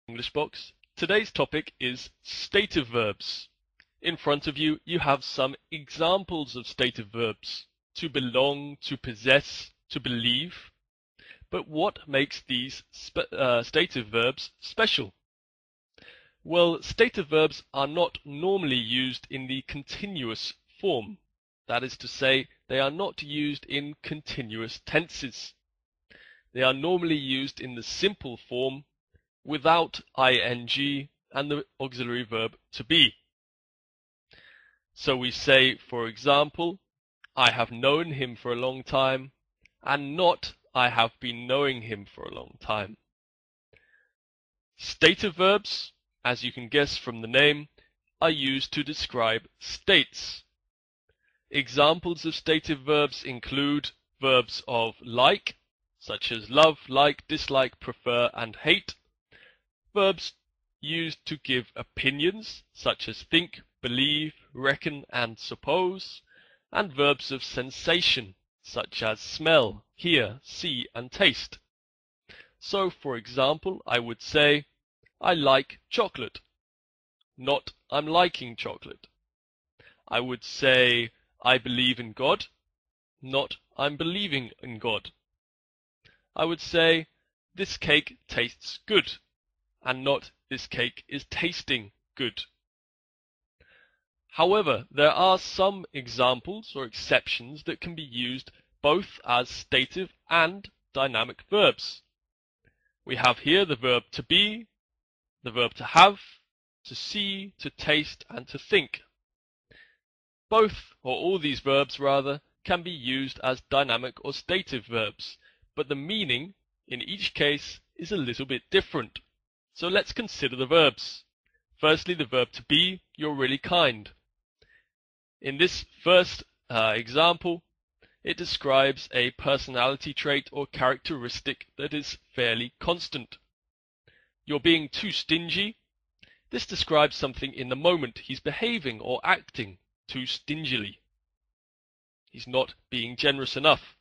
English box. Today's topic is stative verbs. In front of you, you have some examples of stative verbs. To belong, to possess, to believe. But what makes these stative verbs special? Well, stative verbs are not normally used in the continuous form. That is to say, they are not used in continuous tenses. They are normally used in the simple form without ing and the auxiliary verb to be. So we say, for example, I have known him for a long time, and not I have been knowing him for a long time. Stative verbs, as you can guess from the name, are used to describe states. Examples of stative verbs include verbs of like, such as love, like, dislike, prefer, and hate. Verbs used to give opinions, such as think, believe, reckon, and suppose, and verbs of sensation, such as smell, hear, see, and taste. So, for example, I would say, I like chocolate, not I'm liking chocolate. I would say, I believe in God, not I'm believing in God. I would say, this cake tastes good, and not this cake is tasting good. However, there are some examples or exceptions that can be used both as stative and dynamic verbs. We have here the verb to be, the verb to have, to see, to taste, and to think. Both, or all these verbs rather, can be used as dynamic or stative verbs, but the meaning in each case is a little bit different. So let's consider the verbs. Firstly, the verb to be, you're really kind. In this first example, it describes a personality trait or characteristic that is fairly constant. You're being too stingy. This describes something in the moment. He's behaving or acting too stingily. He's not being generous enough.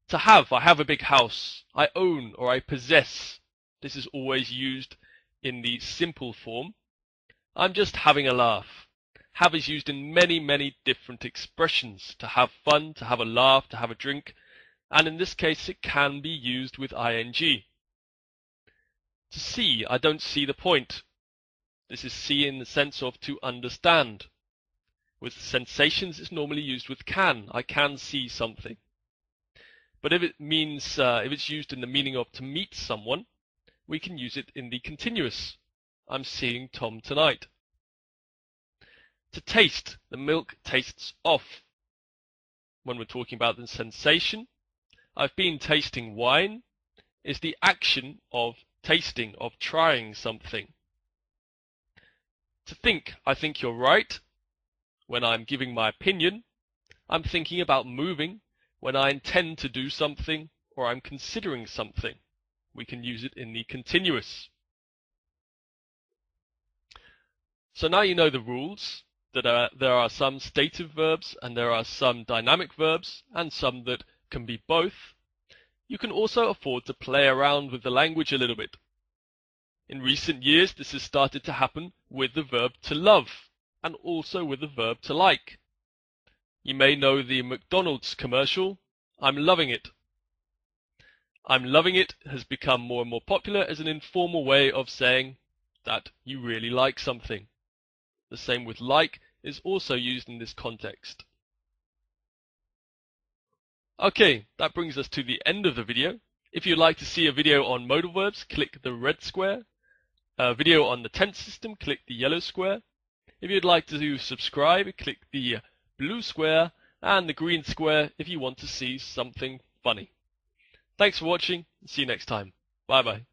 To have, I have a big house. I own or I possess. This is always used in the simple form. I'm just having a laugh. Have is used in many, many different expressions. To have fun, to have a laugh, to have a drink, and in this case it can be used with ing. To see, I don't see the point. This is see in the sense of to understand. With sensations it's normally used with can. I can see something. But if it's used in the meaning of to meet someone, we can use it in the continuous. I'm seeing Tom tonight. To taste, the milk tastes off. When we're talking about the sensation, I've been tasting wine is the action of tasting, of trying something. To think, I think you're right. When I'm giving my opinion, I'm thinking about moving when I intend to do something or I'm considering something. We can use it in the continuous. So now you know the rules, that there are some stative verbs and there are some dynamic verbs and some that can be both. You can also afford to play around with the language a little bit. In recent years, this has started to happen with the verb to love and also with the verb to like. You may know the McDonald's commercial, I'm loving it. I'm loving it has become more and more popular as an informal way of saying that you really like something. The same with like is also used in this context. Okay, that brings us to the end of the video. If you'd like to see a video on modal verbs, click the red square. A video on the tense system, click the yellow square. If you'd like to subscribe, click the blue square and the green square if you want to see something funny. Thanks for watching. See you next time. Bye bye.